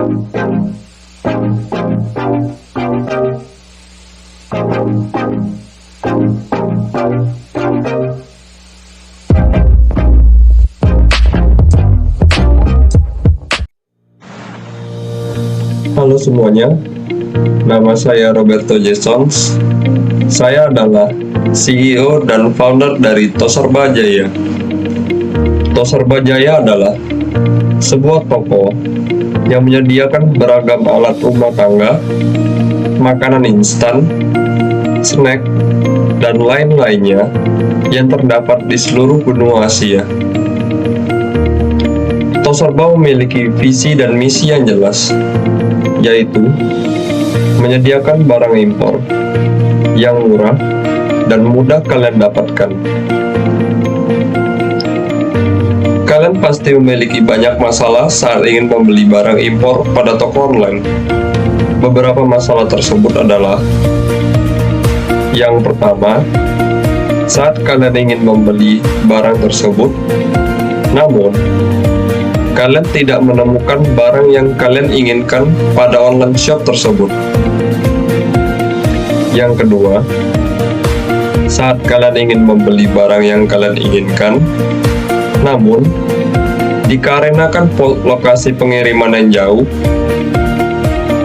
Halo semuanya, nama saya Roberto Jessons. Saya adalah CEO dan founder dari Toserba Jaya. Toserba Jaya adalah sebuah toko yang menyediakan beragam alat rumah tangga, makanan instan, snack, dan lain-lainnya yang terdapat di seluruh benua Asia. Toserba memiliki visi dan misi yang jelas, yaitu menyediakan barang impor yang murah dan mudah kalian dapatkan. Kalian pasti memiliki banyak masalah saat ingin membeli barang impor pada toko online. Beberapa masalah tersebut adalah: yang pertama, saat kalian ingin membeli barang tersebut, namun kalian tidak menemukan barang yang kalian inginkan pada online shop tersebut. Yang kedua, saat kalian ingin membeli barang yang kalian inginkan, namun dikarenakan lokasi pengiriman yang jauh,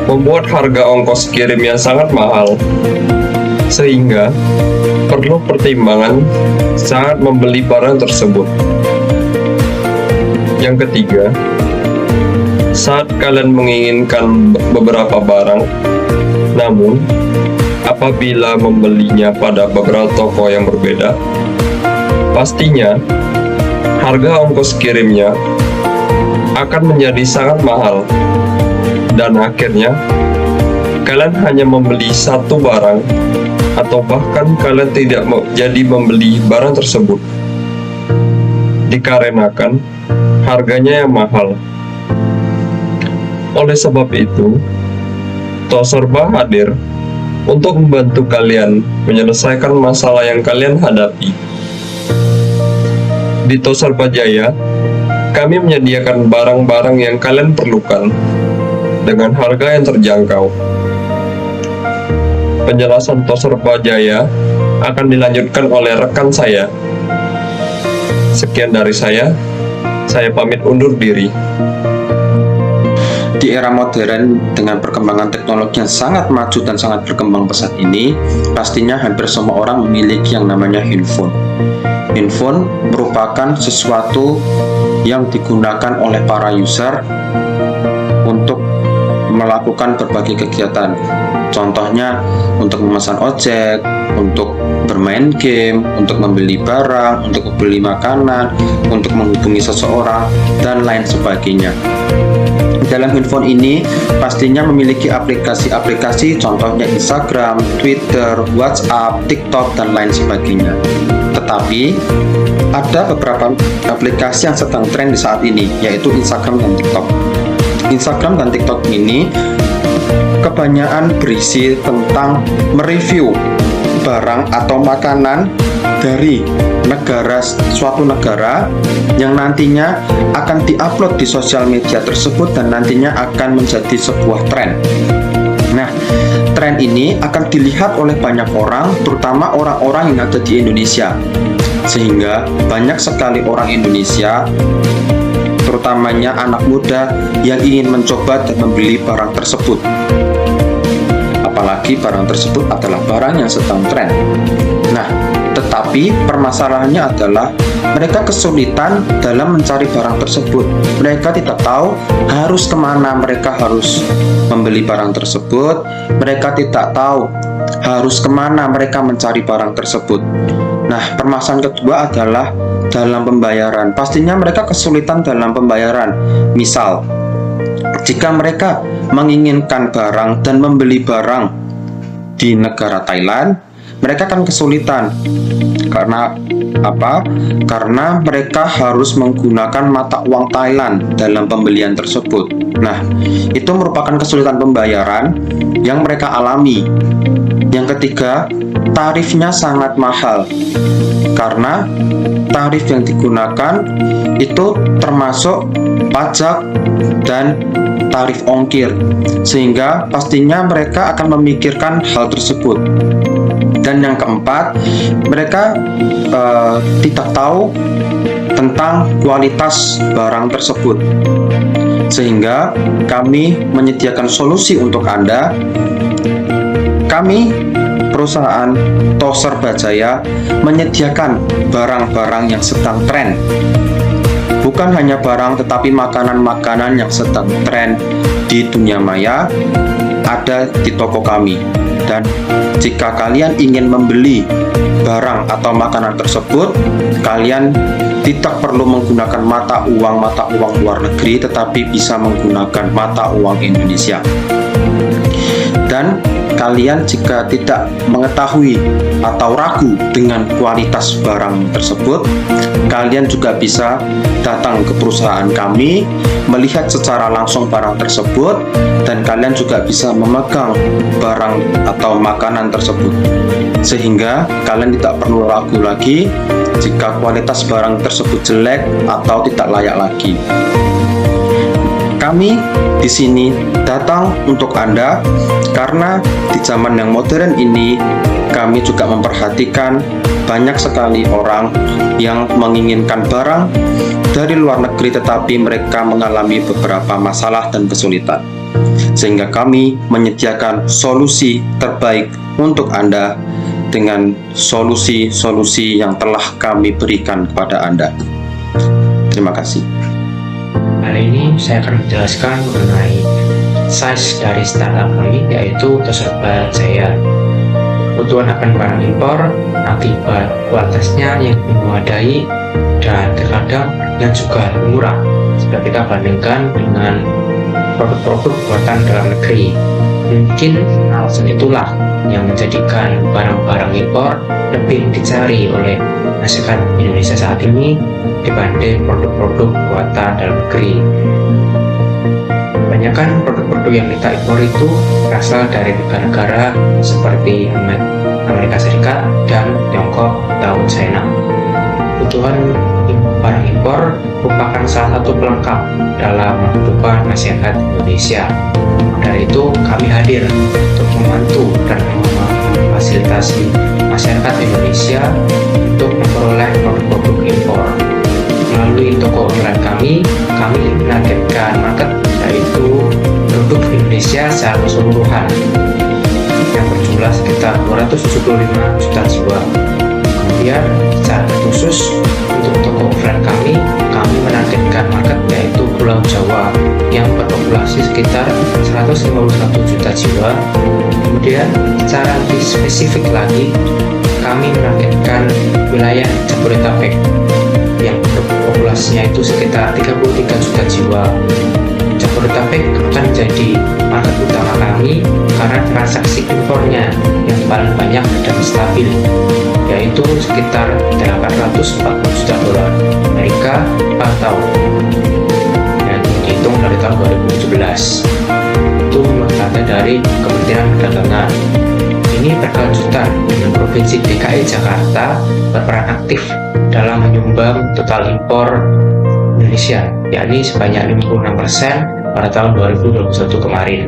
membuat harga ongkos kirim yang sangat mahal, sehingga perlu pertimbangan saat membeli barang tersebut. Yang ketiga, saat kalian menginginkan beberapa barang, namun apabila membelinya pada beberapa toko yang berbeda, pastinya harga ongkos kirimnya akan menjadi sangat mahal, dan akhirnya kalian hanya membeli satu barang, atau bahkan kalian tidak jadi membeli barang tersebut dikarenakan harganya yang mahal. Oleh sebab itu, Toserba hadir untuk membantu kalian menyelesaikan masalah yang kalian hadapi. Di Toserba Jaya, kami menyediakan barang-barang yang kalian perlukan dengan harga yang terjangkau. Penjelasan Toserba Jaya akan dilanjutkan oleh rekan saya. Sekian dari saya pamit undur diri. Di era modern dengan perkembangan teknologi yang sangat maju dan sangat berkembang pesat ini, pastinya hampir semua orang memiliki yang namanya handphone. Handphone merupakan sesuatu yang digunakan oleh para user untuk melakukan berbagai kegiatan. Contohnya untuk memesan ojek, untuk bermain game, untuk membeli barang, untuk membeli makanan, untuk menghubungi seseorang, dan lain sebagainya. Dalam handphone ini pastinya memiliki aplikasi-aplikasi, contohnya Instagram, Twitter, WhatsApp, TikTok, dan lain sebagainya. Tetapi ada beberapa aplikasi yang sedang tren di saat ini, yaitu Instagram dan TikTok. Instagram dan TikTok ini kebanyakan berisi tentang mereview barang atau makanan dari suatu negara yang nantinya akan diupload di sosial media tersebut dan nantinya akan menjadi sebuah tren. Nah, tren ini akan dilihat oleh banyak orang, terutama orang-orang yang ada di Indonesia, sehingga banyak sekali orang Indonesia, terutamanya anak muda, yang ingin mencoba dan membeli barang tersebut. Apalagi barang tersebut adalah barang yang sedang tren. Nah, tetapi permasalahannya adalah mereka kesulitan dalam mencari barang tersebut. Mereka tidak tahu harus kemana mereka harus membeli barang tersebut. Mereka tidak tahu harus kemana mereka mencari barang tersebut. Nah, permasalahan kedua adalah dalam pembayaran. Pastinya mereka kesulitan dalam pembayaran. Misal, jika mereka menginginkan barang dan membeli barang di negara Thailand, mereka akan kesulitan. Karena apa? Karena mereka harus menggunakan mata uang Thailand dalam pembelian tersebut. Nah, itu merupakan kesulitan pembayaran yang mereka alami. Yang ketiga, tarifnya sangat mahal. Karena tarif yang digunakan itu termasuk pajak, dan tarif ongkir, sehingga pastinya mereka akan memikirkan hal tersebut. Dan yang keempat, mereka tidak tahu tentang kualitas barang tersebut, sehingga kami menyediakan solusi untuk Anda. Kami, perusahaan Toser Bajaya, menyediakan barang-barang yang sedang tren. Bukan hanya barang, tetapi makanan-makanan yang sedang tren di dunia maya ada di toko kami. Dan jika kalian ingin membeli barang atau makanan tersebut, kalian tidak perlu menggunakan mata uang luar negeri, tetapi bisa menggunakan mata uang Indonesia. Dan kalian jika tidak mengetahui atau ragu dengan kualitas barang tersebut, kalian juga bisa datang ke perusahaan kami, melihat secara langsung barang tersebut, dan kalian juga bisa memegang barang atau makanan tersebut, sehingga kalian tidak perlu ragu lagi jika kualitas barang tersebut jelek atau tidak layak lagi. Kami di sini datang untuk Anda karena di zaman yang modern ini kami juga memperhatikan banyak sekali orang yang menginginkan barang dari luar negeri tetapi mereka mengalami beberapa masalah dan kesulitan. Sehingga kami menyediakan solusi terbaik untuk Anda dengan solusi-solusi yang telah kami berikan kepada Anda. Terima kasih. Hari ini saya akan menjelaskan mengenai size dari startup kami, yaitu Toser Bajaya. Kebutuhan akan barang impor akibat kualitasnya yang memadai dan terkadang yang juga murah jika kita bandingkan dengan produk-produk buatan dalam negeri. Mungkin alasan itulah yang menjadikan barang-barang impor lebih dicari oleh masyarakat Indonesia saat ini dibanding produk-produk buatan dalam negeri. Kebanyakan produk-produk yang kita impor itu berasal dari negara-negara seperti Amerika Serikat dan Tiongkok atau China. Kebutuhan barang impor merupakan salah satu pelengkap dalam kehidupan masyarakat Indonesia. Dari itu kami hadir untuk membantu dan memfasilitasi masyarakat Indonesia untuk memperoleh produk-produk impor. Melalui toko online kami menargetkan market yaitu produk Indonesia secara keseluruhan yang berjumlah sekitar 275 juta jiwa. Kemudian secara khusus untuk toko offline kami menargetkan market yaitu Pulau Jawa yang berpopulasi sekitar 151 juta jiwa. Kemudian secara lebih spesifik lagi kami menargetkan wilayah Jabodetabek yang populasinya itu sekitar 33 juta jiwa. Jabodetabek akan menjadi market utama kami karena transaksi impornya yang paling banyak dan stabil, yaitu sekitar 840 juta dolar Amerika per tahun, yang dihitung dari tahun 2017. Itu menurut data dari Kementerian Perdagangan. Ini berkelanjutan dengan Provinsi DKI Jakarta berperan aktif dalam menyumbang total impor Indonesia, yakni sebanyak 56% pada tahun 2021 kemarin.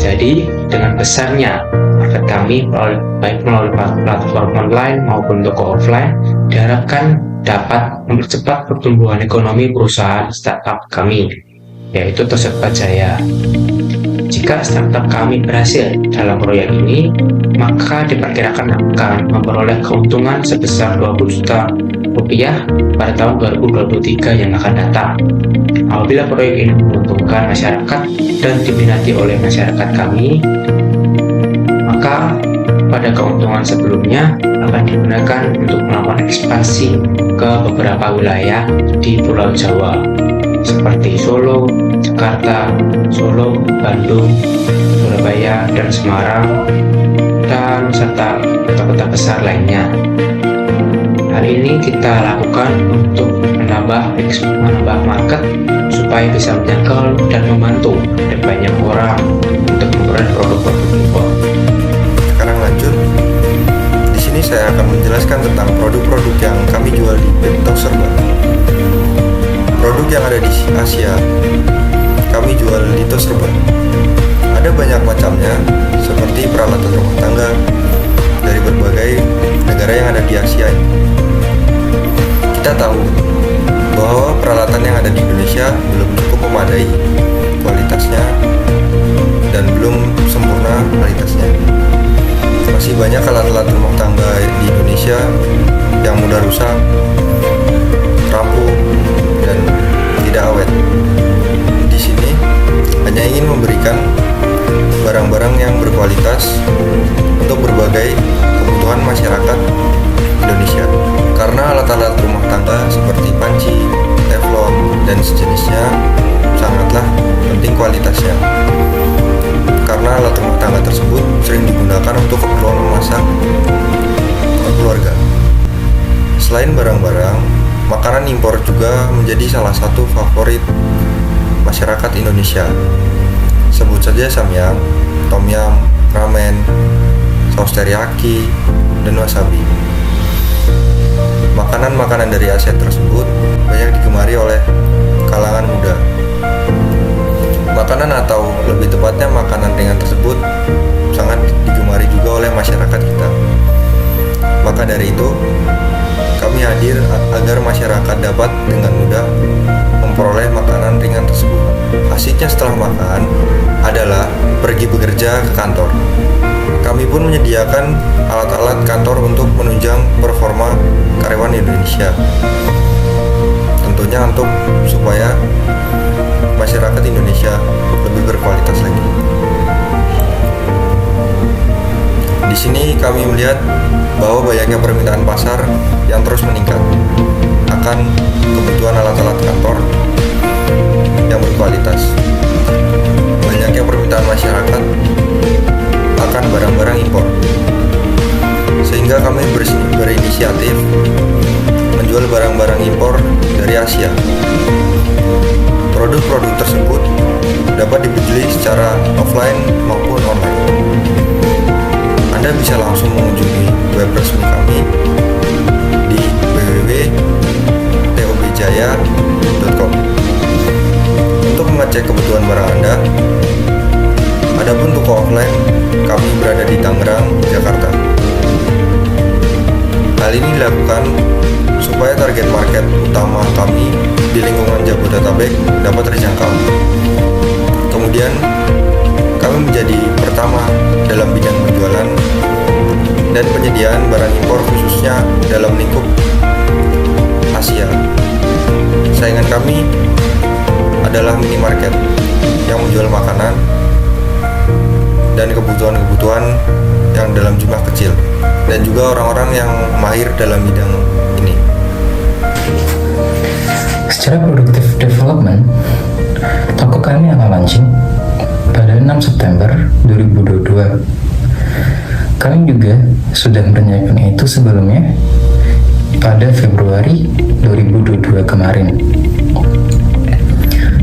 Jadi, dengan besarnya market kami baik melalui platform online maupun toko offline, diharapkan dapat mempercepat pertumbuhan ekonomi perusahaan startup kami, yaitu Toser Bajaya. Jika startup kami berhasil dalam proyek ini, maka diperkirakan akan memperoleh keuntungan sebesar 20 juta rupiah pada tahun 2023 yang akan datang. Apabila proyek ini menguntungkan masyarakat dan diminati oleh masyarakat kami, maka pada keuntungan sebelumnya akan digunakan untuk melakukan ekspansi ke beberapa wilayah di Pulau Jawa seperti Solo, Jakarta, Solo, Bandung, Surabaya, dan Semarang, dan serta kota-kota besar lainnya. Hal ini kita lakukan untuk menambah market supaya bisa menjangkau dan membantu lebih banyak orang untuk memperoleh produk-produk impor. Sekarang lanjut. Di sini saya akan menjelaskan tentang produk-produk yang kami jual di PT Toser. Produk produk yang ada di Asia kami jual di Toserba. Ada banyak macamnya, seperti peralatan rumah tangga dari berbagai negara yang ada di Asia ini. Kita tahu bahwa peralatan yang ada di Indonesia belum cukup memadai kualitasnya dan belum sempurna kualitasnya. Masih banyak alat-alat rumah tangga di Indonesia yang mudah rusak, rapuh, dan tidak awet. Di sini hanya ingin memberikan barang-barang yang berkualitas untuk berbagai kebutuhan masyarakat Indonesia. Karena alat-alat rumah tangga seperti panci, teflon, dan sejenisnya sangatlah penting kualitasnya. Karena alat rumah tangga tersebut sering digunakan untuk keperluan memasak keluarga. Selain barang-barang, makanan impor juga menjadi salah satu favorit masyarakat Indonesia. Sebut saja samyang, tom yum, ramen, saus teriyaki, dan wasabi. Makanan-makanan dari Asia tersebut banyak digemari oleh kalangan muda. Makanan atau lebih tepatnya makanan ringan tersebut sangat digemari juga oleh masyarakat kita. Maka dari itu, kami hadir agar masyarakat dapat dengan mudah memperoleh makanan ringan tersebut. Asiknya setelah makan adalah pergi bekerja ke kantor. Kami pun menyediakan alat-alat kantor untuk menunjang performa karyawan Indonesia. Tentunya untuk supaya masyarakat Indonesia lebih berkualitas lagi. Di sini kami melihat bahwa banyaknya permintaan pasar yang terus meningkat akan kebutuhan alat-alat kantor yang berkualitas. Banyaknya permintaan masyarakat akan barang-barang impor, sehingga kami berinisiatif menjual barang-barang impor dari Asia. Produk-produk tersebut dapat dibeli secara offline maupun online. Anda bisa langsung mengunjungi web resmi kami di www.tobjaya.com untuk mengecek kebutuhan barang Anda. Adapun toko offline, kami berada di Tangerang, Jakarta. Hal ini dilakukan supaya target market utama kami di lingkungan Jabodetabek dapat terjangkau. Kemudian, kami menjadi pertama dalam bidang penjualan dan penyediaan barang impor khususnya dalam lingkup Asia. Saingan kami adalah minimarket yang menjual makanan dan kebutuhan-kebutuhan yang dalam jumlah kecil, dan juga orang-orang yang mahir dalam bidang ini. Secara produktif development, toko kami akan launching pada 6 September 2022. Kami juga sudah merencanakan itu sebelumnya pada Februari 2022 kemarin.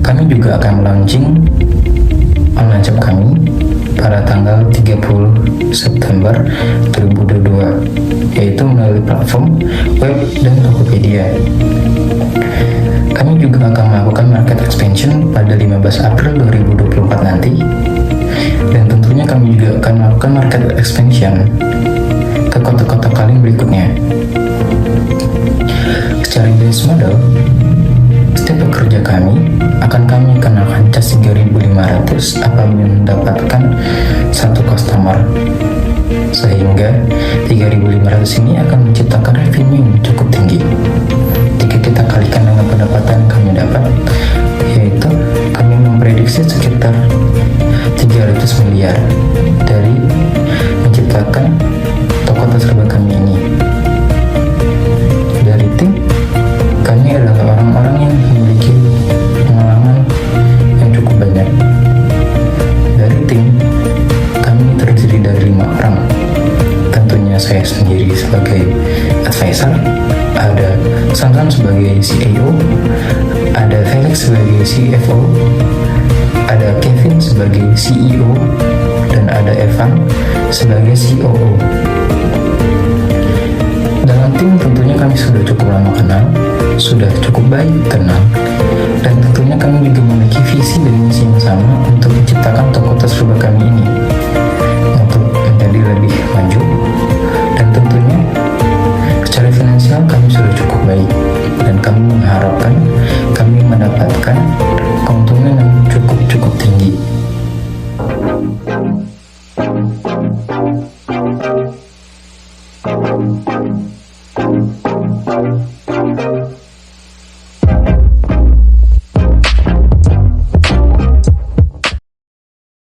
Kami juga akan launching online shop kami pada tanggal 30 September 2022, yaitu melalui platform web dan Tokopedia. Kami juga akan melakukan market expansion pada 15 April 2024 nanti, dan tentunya kami juga akan melakukan market expansion ke kota-kota lain berikutnya. Secara business model, setiap pekerja kami akan kami kenakan cas 3.500 apabila mendapatkan satu customer, sehingga 3.500 ini akan menciptakan revenue yang cukup tinggi jika kita kalikan dengan pendapatan yang kami dapat, yaitu kami memprediksi sekitar 300 miliar dari menciptakan toko Toserba kami ini. Dari tim, kami adalah orang-orang yang memiliki pengalaman yang cukup banyak. Dari tim, kami terdiri dari 5 orang. Tentunya saya sendiri sebagai advisor, ada Sangkan sebagai CEO, ada Felix sebagai CFO, ada Kevin sebagai CEO, dan ada Evan sebagai COO. Dalam tim tentunya kami sudah cukup lama kenal, sudah cukup baik kenal, Dan tentunya kami juga memiliki visi dan misi yang sama untuk menciptakan toko tas rubah kami ini.